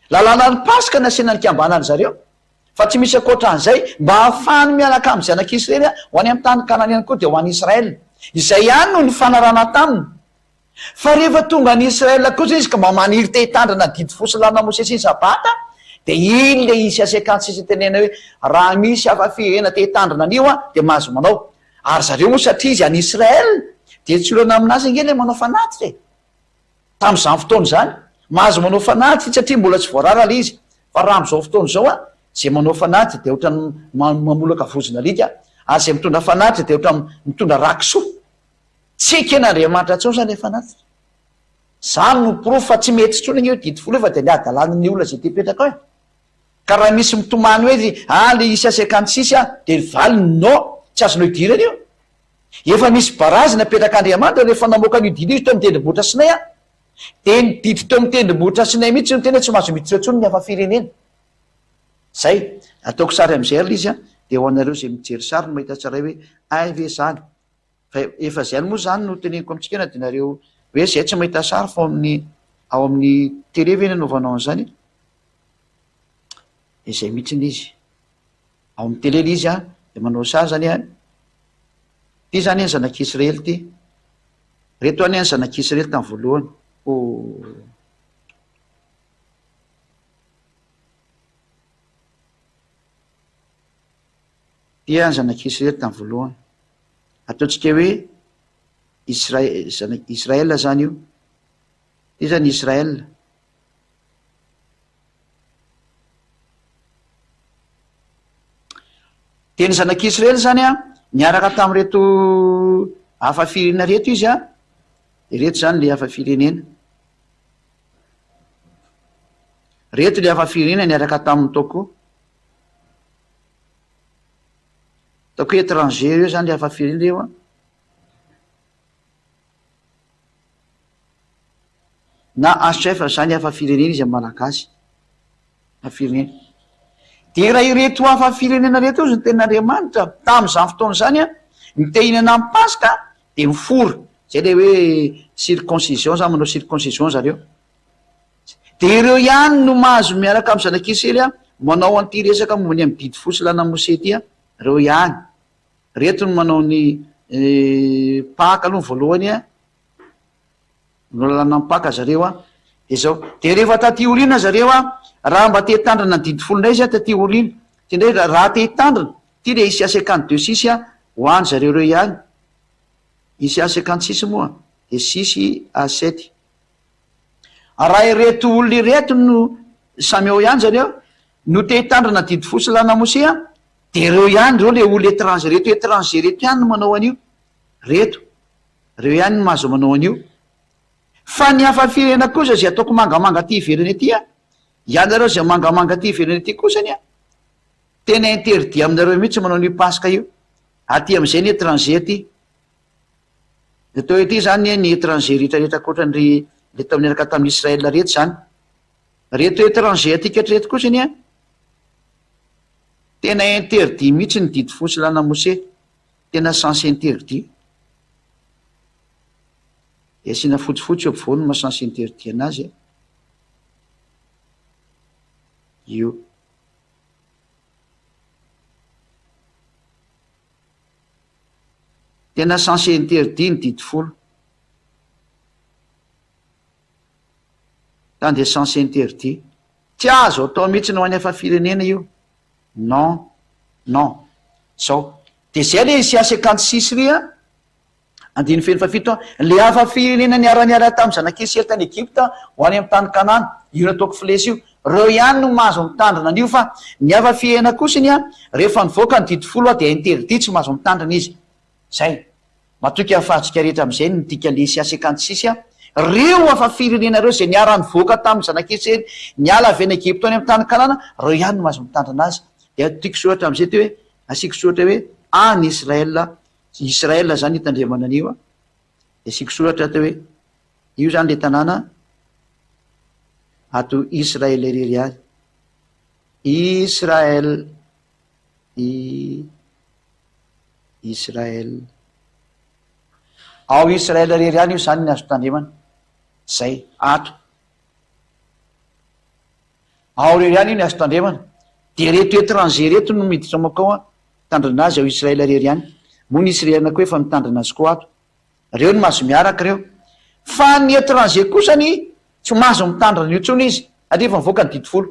Lalàna ny pasika nasiana ny kambanany zareo fa tsy misy akoatran'izay mba hahafahany miaraka amin'ny zanak'Israely ho any amin'ny tany Kanana ihany koa de ho any Israel. Izay ihany no ny fanarana taminy. Fa rehefa tonga any Israel kosa izy ka mba maniry te hitandrina didy fosy lana Mose sy ny sabata de iny le isy 56 tenena hoe raha misy hafa-firena te hitandrina an'io de mahazo manao. Ary zareo moa satria izy any Israel de tsy olana aminazy nge le manao fanaty tam'izany fotoana zany mahazo manao fanaty satria mbola tsy voarara le izy. Fa raha am'izao fotoana zao zay manao fanaty de ohatrany mamolaka vozona alika ary zay mitondra fanaty de ohatrany mitondra rakisoa. Tsy ken'Andriamanitra tsao zany le fanaty. Zany no porofo fa tsy mety tsony io didy folo fa de le adalan'ny olona zay te petraka hoe. Ka raha misy mitomany hoe le isy 56 de valiny no tsy azonao idirana io. Efa misy barazy napetak'Andriamanitra rehefa namoaka an'io didy izy teo amin'ny tendrombohitra Sinay de ny didy teo amin'ny tendrombohitra Sinay mihitsy no tena tsy mahazo miditra tsony ny hafa-firenena. Zay ataoko sary am'izay ary izy de ho anareo zay mijery sary no mahita tsara hoe ay ve zany. Fa efa zay moa zany no teneniko amitsika ena de nareo hoe zay tsy mahita sary fa ao amin'ny télé ve nanaovanao an'izany. Izay mihitsiny izy ao amin'ny télé izy de manao sary zany ty zany any zanak'Israely ty reto any zanak'Israely tamin'ny voalohany. Ty any zanak'Israely tamin'ny voalohany. Ataontsika hoe Israel zany io. Ty zany Israel. Teny zanak'Israely zany niaraka tamin'reto hafa-firenena reto izy reto zany le hafa-firenena. Reto le hafa-firenena niaraka tamin'ny taoko étranger io zany le hafa-firenena io na HF zany hafa-firenena izy amin'ny malagasy hafa-firenena. De raha ireto hafa-firenena reto io zany ten'Andriamanitra tamin'izany fotoana zany ny te hinana amin'ny pasika de mifory zay le hoe circoncision zany manao circoncision zareo. De ireo ihany no mahazo miaraka amin'ny zanak'Israely manao an'ity resaka mombany amin'ny didy fosy lana Mose ty reo ihany. Reto no manao ny paka aloha voalohany no lalana amin'ny paka zareo de zao. De rehefa taty olina zareo raha mba te hitandrina ny didy folonay izy taty olina ty ndray raha te hitandrina ty le isy 52 ho any zareo reo ihany. Isy 56 moa de 6 à 7. Raha ireto olona ireto no samy ao ihany zareo no te hitandrina didy fosy lana mosea de reo ihany reo le olo étranger reto étranger reto ihany no manao an'io reto reo ihany no mahazo manao an'io fa ny hafa firena kosa zay ataoko mangamanga ty ivereny aty a ianareo zay mangamanga ty ivereny aty kosany a tena interdit aminareo mihitsy manao an'io pasika io aty am'izay ny étranger aty de teo ety zany ny étranger rehetrarehetra koatran'ry le tao miaraka tamin'ny Israel reto zany reto étranger aty ketreto kosany a tena interdit mihitsy ny didy fosy lana mose tena sens interdit de asiana fotsifotsy eo ampovoany mahasens interdit anazy io tena sens interdit ny didy folo zany de sens interdit tsy azo atao mihitsy no any hafa firenena io non non zao de zay le Isaia 56 ry a andiny feny fafito le hafa firenena niara-niara tamin'ny zanak'Israely tany Egypta ho any amin'ny tany Kanana io nataoko filesy io reo ihany no mahazo mitandrina an'io fa ny hafa firenena kosiny a rehefa nivoaka ny didy folo a de interdit tsy mahazo mitandrina izy zay matoky ahafahantsika rehetra am'izay nydika le Isaia 56 a reo hafa firenena reo zay niara nivoaka tamin'ny zanak'Israely niala avy any Egypta any amin'ny tany Kanana reo ihany no mahazo mitandrina azy de tiako soratra am'izay ty hoe asiko soratra hoe any Israel zany hitandremana an'io a de asiko soratra ty hoe io zany le tanàna ato Israel erery any Israel Israel ao Israel rery any io zany ny azo tandremana zay ato ao rery any io ny azo tandremana de reto étranger reto no miditra makao a tandrina azy ao Israel rery any moa ny Israelna koa efa mitandrina azy koa ato reo no mahazo miaraka reo fa ny étranger kosany tsy mahazo mitandrina io tsony izy arefa mivoaka ny didy folo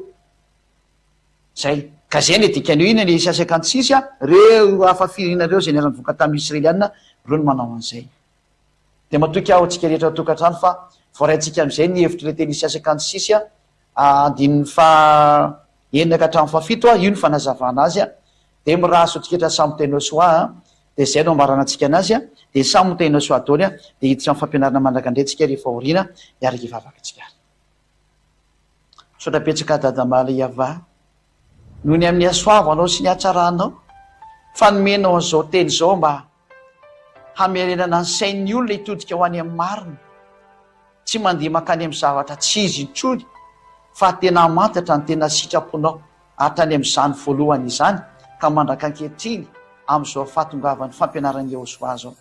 zay ka zay ny dikan'io iny ny Isaia 56 a reo hafa firenareo zay niara nivoaka tamin'ny Israeliana reo no manao an'izay de matoky aho atsika rehetra tokantrano fa voaraintsika am'izay ny hevitry le teny Isaia 56 a andin'ny fa enina ka hatramin'ny fafito a io ny fanazavana azy a de mirahaso atsika samy teno soa de zay no ambarana atsika anazy a de samy teno soa daoly a de hiditra amin'ny fampianarana mandrakandretsika rehefa orina iaraka ivavaka tsika sotrapetsaka dadamala iava noho ny amin'ny asoavanao sy ny atsaranao fanomenao an'izao teny zao mba hamerenana ny sain'ny olona hitodika ho any amin'ny marina tsy mandeha makany amin'ny zavatra tsy izy intsony fa tena mantatra ny tena sitraponao hatrany amin'izany voalohany izany ka mandraka ankehitriny amin'izao fahatongavan'ny fampianaran'ny Jehosoa zao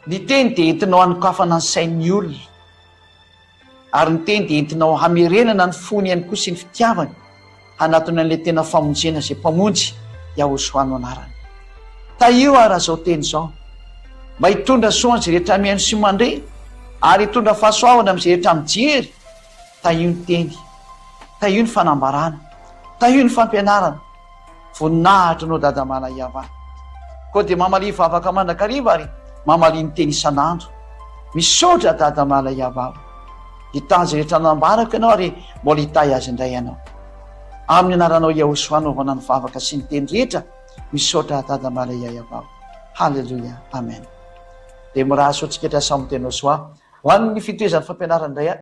ny teny de entinao hanokafana ny sain'ny olona ary ny teny de entinao hamerenana ny fony ihany koa sy ny fitiavany hanatony an'le tena famonjena zay mpamonjy Jehosoa no anarany ta io raha zao teny zao mba hitondra soanjy rehetra mihaino sy mandre ary hitondra fahasoavana am'izay rehetra mijery ta io ny teny ta io ny fanambarana ta io ny fampianarana voninahitra anao dadamala iava koa de mamali vavaka mandrakariva ary mamali ny teny isan'andro misaotra dadamala iava hitanjy rehetra nambarako ianao ary mbola hitay azy indray ianao amin'ny anaranao Jehosoa anaovana ny vavaka sy ny teny rehetra misaotra dadamala iava halleluia amen de mirahaso atsika samy teny Jehosoa ho an'ny fitoezan'ny fampianarana indray a